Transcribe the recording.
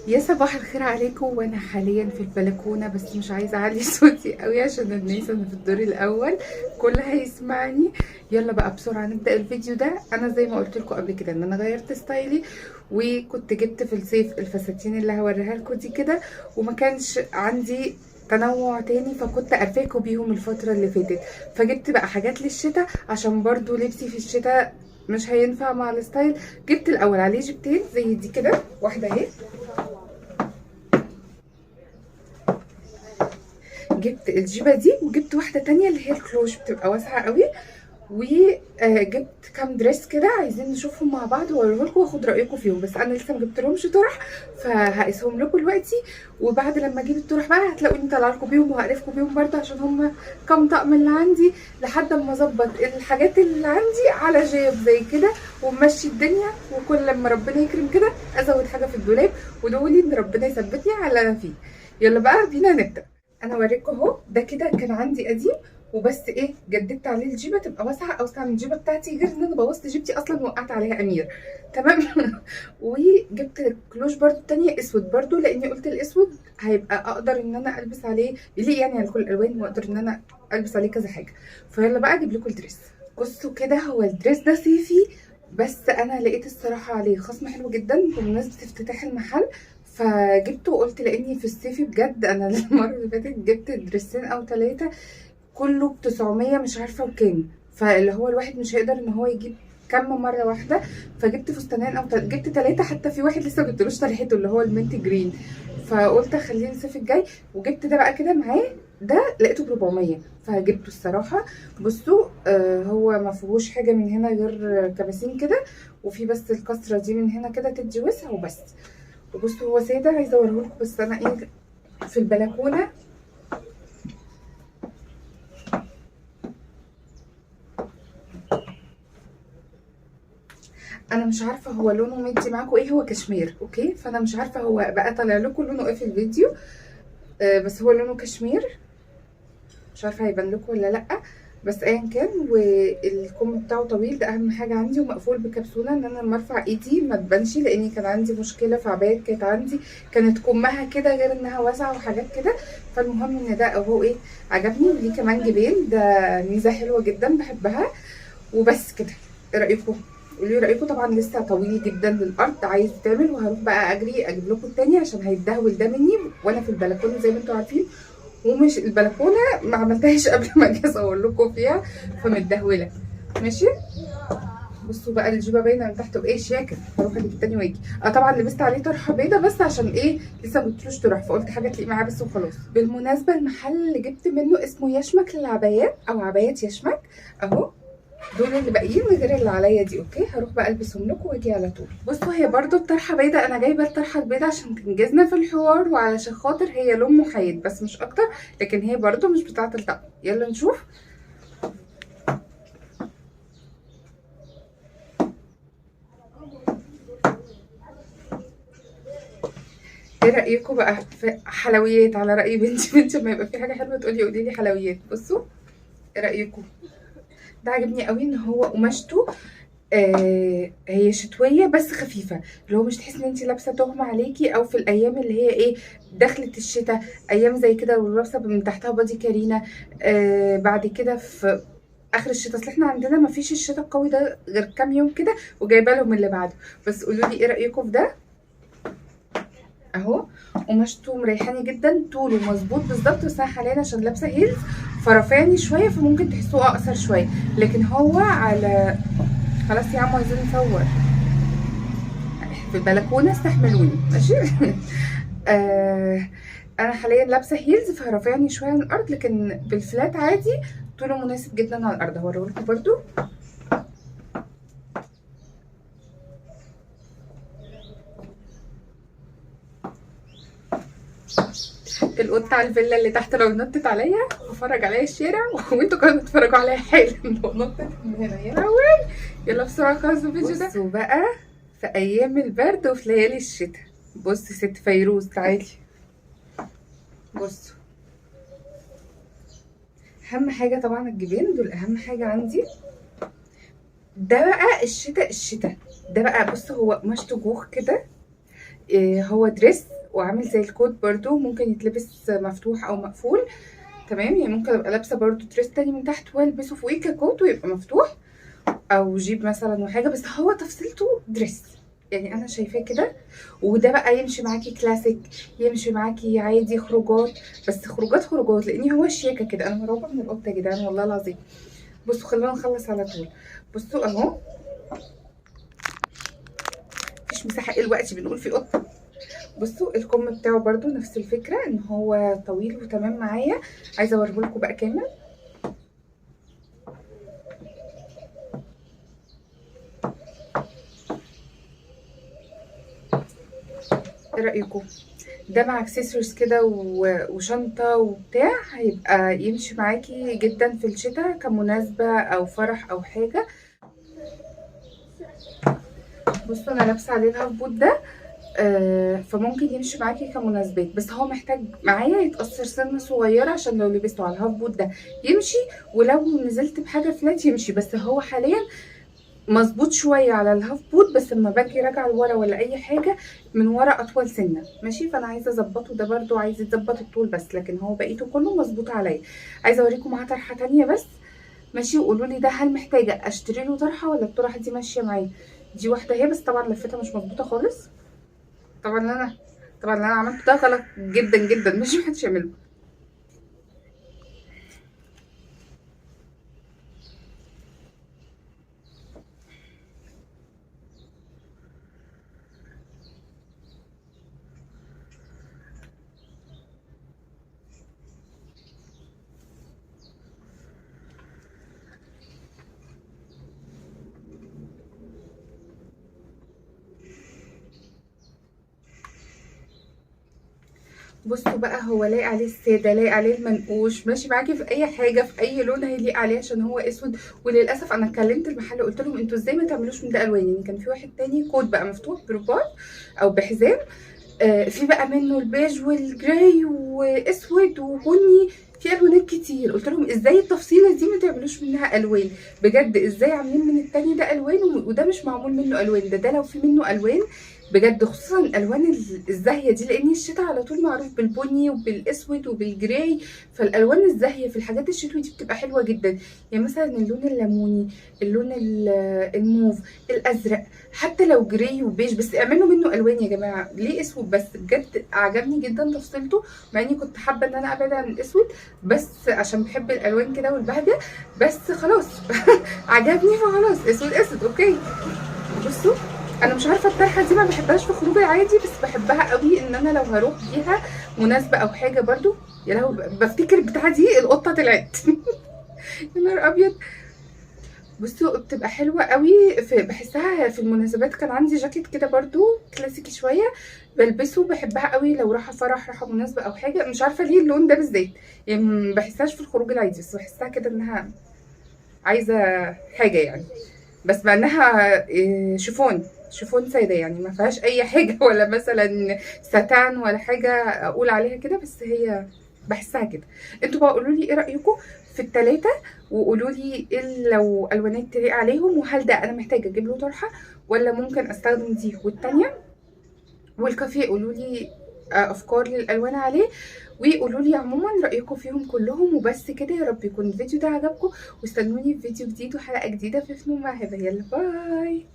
يا صباح الخير عليكم. وانا حاليا في البلكونه بس مش عايزه اعلي صوتي قوي عشان الناس انا في الدور الاول كلها يسمعني. يلا بقى بسرعه نبدا الفيديو ده. انا زي ما قلت لكم قبل كده ان انا غيرت ستايلي، وكنت جبت في الصيف الفساتين اللي هوريها لكم دي كده، وما كانش عندي تنوع تاني فكنت ارفاكم بيهم الفتره اللي فاتت، فجبت بقى حاجات للشتاء عشان برضو لبسي في الشتاء مش هينفع مع الستايل. جبت الاول عليه جبتين زي دي كده، واحده اهي، جبت الجيبه دي، وجبت واحده تانية اللي هي الكلوش بتبقى واسعه قوي، وجبت كام دريس كده عايزين نشوفهم مع بعض واوريه لكم واخد رايكم فيهم. بس انا لسه ما جبتلهمش طرح فهقيسهم لكم دلوقتي، وبعد لما اجيب الطرح بقى هتلاقوني طالعه لكم بيهم وهقرفكم بيهم برده عشان هم كام طقم اللي عندي، لحد ما اظبط الحاجات اللي عندي على جيب زي كده ومشي الدنيا. وكل لما ربنا يكرم كده ازود حاجه في الدولاب ودولي ان ربنا يثبتني على اللي انا فيه. يلا بقى بينا نبدا. انا اوريكم اهو، ده كده كان عندي قديم وبس ايه جددت عليه الجيبه تبقى واسعه اوسع من الجيبه بتاعتي، غير ان انا بوظت جيبتي اصلا وقعت عليها امير. تمام. وجبت كلوش برضو تانية اسود برضو لاني قلت الاسود هيبقى اقدر ان انا البس عليه يليق يعني على كل الالوان، واقدر ان انا البس عليه كذا حاجه. فيلا بقى اجيب لكم الدريس. بصوا كده، هو الدريس ده صيفي بس انا لقيت الصراحه عليه خصم حلو جدا بمناسبه افتتاح المحل، فجبته وقلت لاني في الصيفي بجد انا المره اللي فاتت جبت دريسين او ثلاثه كله ب900 مش عارفه وكام، فاللي هو الواحد مش هيقدر ان هو يجيب كم مره واحده. فجبت فستانين او جبت ثلاثه، حتى في واحد لسه ما جبتلوش طريحته اللي هو المنت جرين، فقلت اخليه الصيف الجاي. وجبت ده بقى كده معاه، ده لقيته ب400 فجبته الصراحه. بصوا هو ما فيهوش حاجه من هنا غير كباسين كده، وفي بس الكسره دي من هنا كده تدي وسع وبس. وبصوا هو ساده، عايزه اوريه لكم بس انا ايه في البلكونه. انا مش عارفه هو لونه مدي معاكم ايه، هو كشمير اوكي، فانا مش عارفه هو بقى طالع لكم لونه ايه في الفيديو، بس هو لونه كشمير، مش عارفه هيبان لكم ولا لا، بس ايا كان. والكم بتاعه طويل، ده اهم حاجه عندي، ومقفول بكبسوله ان انا لما ارفع ايدي ما تبانش، لاني كان عندي مشكله في عبايه كانت عندي كانت كمها كده غير انها واسعه وحاجات كده. فالمهم ان ده اهو ايه عجبني، وليه كمان جبين، ده ميزه حلوه جدا بحبها. وبس كده، ايه رايكم؟ قولوا لي رايكم. طبعا لسه طويل جدا للارض عايز يتعمل، وهروح بقى اجري اجيب لكم التاني عشان هيتدهول ده مني وانا في البلكونه زي ما انتم عارفين، ومش البلكونه ما عملتهاش قبل ما اجي اصور لكم فيها فمتدهوله. ماشي. بصوا بقى الجيبه باينه من تحت وايه شياكه، هروح اجيب التاني واجي. طبعا لبست عليه طرحه بيضه بس عشان ايه لسه ما جبتلوش طرح، فقلت حاجه تليق معاه بس وخلاص. بالمناسبه المحل اللي جبت منه اسمه يشمك للعبايات او عبايات يشمك اهو، دول اللي باقيين غير اللي عليا دي اوكي. هروح بقى البسهم لكم واجي على طول. بصوا هي برضو الطرحه بيضه، انا جايبه الطرحه البيضه عشان تنجزنا في الحوار وعلشان خاطر هي لون محايد بس مش اكتر، لكن هي برضو مش بتاعه الطقم. يلا نشوف. ايه رايكم بقى في حلويات؟ على راي بنتي لما يبقى في حاجه حلوه تقولي قولي لي حلويات. بصوا ايه رايكم؟ ده عجبني قوي ان هو قماشته هي شتويه بس خفيفه، اللي هو مش تحس ان انت لابسه تهمه عليكي، او في الايام اللي هي ايه دخلت الشتاء ايام زي كده ولابسه من تحتها بادي كارينا. بعد كده في اخر الشتاء، اصل احنا عندنا ما فيش الشتاء القوي ده غير كام يوم كده، وجايبه لهم اللي بعده. بس قولوا لي ايه رايكم في ده اهو. قماشته مريحاني جدا، طوله مظبوط بالظبط، بس انا حاليا عشان لابسه هيلز فرافعني شويه فممكن تحسوه اقصر شويه، لكن هو على خلاص يا عم عايزين نصور في البلكونه استحملوني ماشي. انا حاليا لابسه هيلز فرافعني شويه عن الارض، لكن بالفلات عادي طوله مناسب جدا على الارض. هوريهولكم برده. القطه على الفيلا اللي تحت لو نطت عليا بفرج عليا الشارع وانتوا كمان بتتفرجوا عليا حالا لو نطت من هنا. يا لهوي. يلا بسرعه خلصوا الفيديو ده. بصوا بقى في ايام البرد وفي ليالي الشتاء، بصي ست فيروز تعالي. بصوا اهم حاجه طبعا الجبين دول اهم حاجه عندي. ده بقى الشتاء ده بقى بصوا هو قماشته جوخ كده، هو دريس وعامل زي الكوت برضو، ممكن يتلبس مفتوح او مقفول. تمام، يعني ممكن ابقى لابسه برضو دريس تاني من تحت والبسه فوقيه ككوت ويبقى مفتوح، او جيب مثلا وحاجه، بس هو تفصيلته دريس، يعني انا شايفاه كده. وده بقى يمشي معاكي كلاسيك، يمشي معاكي عادي خروجات، بس خروجات خروجات، لان هو شياكه كده. انا مرعوبه من القطه يا جدعان والله العظيم. بصوا خلونا نخلص على طول. بصوا اهو، مفيش مساحه دلوقتي بنقول في قطه. بصوا الكم بتاعه برضو نفس الفكره، ان هو طويل وتمام معايا. عايزه اوريهولكوا بقى كامل. ايه رايكم؟ ده مع اكسسوارز كده وشنطه وبتاع، هيبقى يمشي معاكي جدا في الشتاء كمناسبه او فرح او حاجه. بصوا انا لابسه عليه الهاف بوت ده، فممكن يمشي معاكي كمناسبات، بس هو محتاج معايا يتأثر سنة صغيرة عشان لو لبسته على الهاف بوت ده يمشي، ولو نزلت بحاجة فلات يمشي. بس هو حاليا مظبوط شوية على الهاف بوت، بس لما باجي راجعة لورا ولا أي حاجة من ورا أطول سنة ماشي. فأنا عايزة أظبطه، ده برضو عايز يتظبط الطول بس، لكن هو بقيته كله مظبوط عليا. عايزة أوريكم معاه طرحة تانية بس ماشي، وقولوا لي ده هل محتاجة أشتري له طرحة ولا الطرحة دي ماشية معايا. دي واحدة هي، بس طبعا لفتها مش مظبوطة خالص. طبعا انا طبعا اللي انا عملته ده غلط جدا جدا، مش محدش يعمله. بصوا بقى، هو لايق عليه الساده، لايق عليه المنقوش، ماشي معاكي في اي حاجه في اي لون هيليق عليه عشان هو اسود. وللاسف انا كلمت المحل قلت لهم انتوا ازاي ما تعملوش من ده الوان، يعني كان في واحد تاني كود بقى مفتوح برباط او بحزام، في بقى منه البيج والجراي واسود وبني، في الوانات كتير. قلت لهم ازاي التفصيله دي ما تعملوش منها الوان، بجد ازاي عاملين من التاني ده الوان وده مش معمول منه الوان. ده لو في منه الوان بجد، خصوصا الالوان الزاهيه دي، لان الشتاء على طول معروف بالبني وبالاسود وبالجراي، فالالوان الزاهيه في الحاجات الشتوي دي بتبقى حلوه جدا. يعني مثلا اللون الليموني، اللون الموف، الازرق، حتى لو جراي وبيج، بس اعملوا منه الوان يا جماعه، ليه اسود بس؟ بجد عجبني جدا تفصيلته، مع اني كنت حابه ان انا ابعد عن الاسود بس عشان بحب الالوان كده والبهجه، بس خلاص عجبني فخلاص، اسود اسود اوكي. بصوا انا مش عارفه الطرحه دي ما بحبهاش في خروجي عادي، بس بحبها قوي ان انا لو هروح بيها مناسبه او حاجه برضو. يا لهوي بفتكر البتاعه دي القطه طلعت يا نهار ابيض. بصوا بتبقى حلوه قوي بحسها في المناسبات. كان عندي جاكيت كده برضو كلاسيكي شويه بلبسه، بحبها قوي لو رايحه فرح، رايحه مناسبه او حاجه. مش عارفه ليه اللون ده بالذات، يعني ما بحسهاش في الخروج العادي، بس بحسها كده انها عايزه حاجه يعني. بس مع انها شيفون ساده، يعني ما فيهاش اي حاجه ولا مثلا ساتان ولا حاجه اقول عليها كده، بس هي بحسها كده. انتوا بقى قولوا لي ايه رايكم في التلاتة، وقولوا لي ايه لو الوانات تليق عليهم، وهل ده انا محتاجه اجيب له طرحه ولا ممكن استخدم دي والتانيه. والكافيه قولوا لي افكار للالوان عليه، وقولوا لي عموما رايكم فيهم كلهم. وبس كده، يا رب يكون الفيديو ده عجبكم، واستنوني في فيديو جديد وحلقه جديده في فنون مع هبه. يلا باي.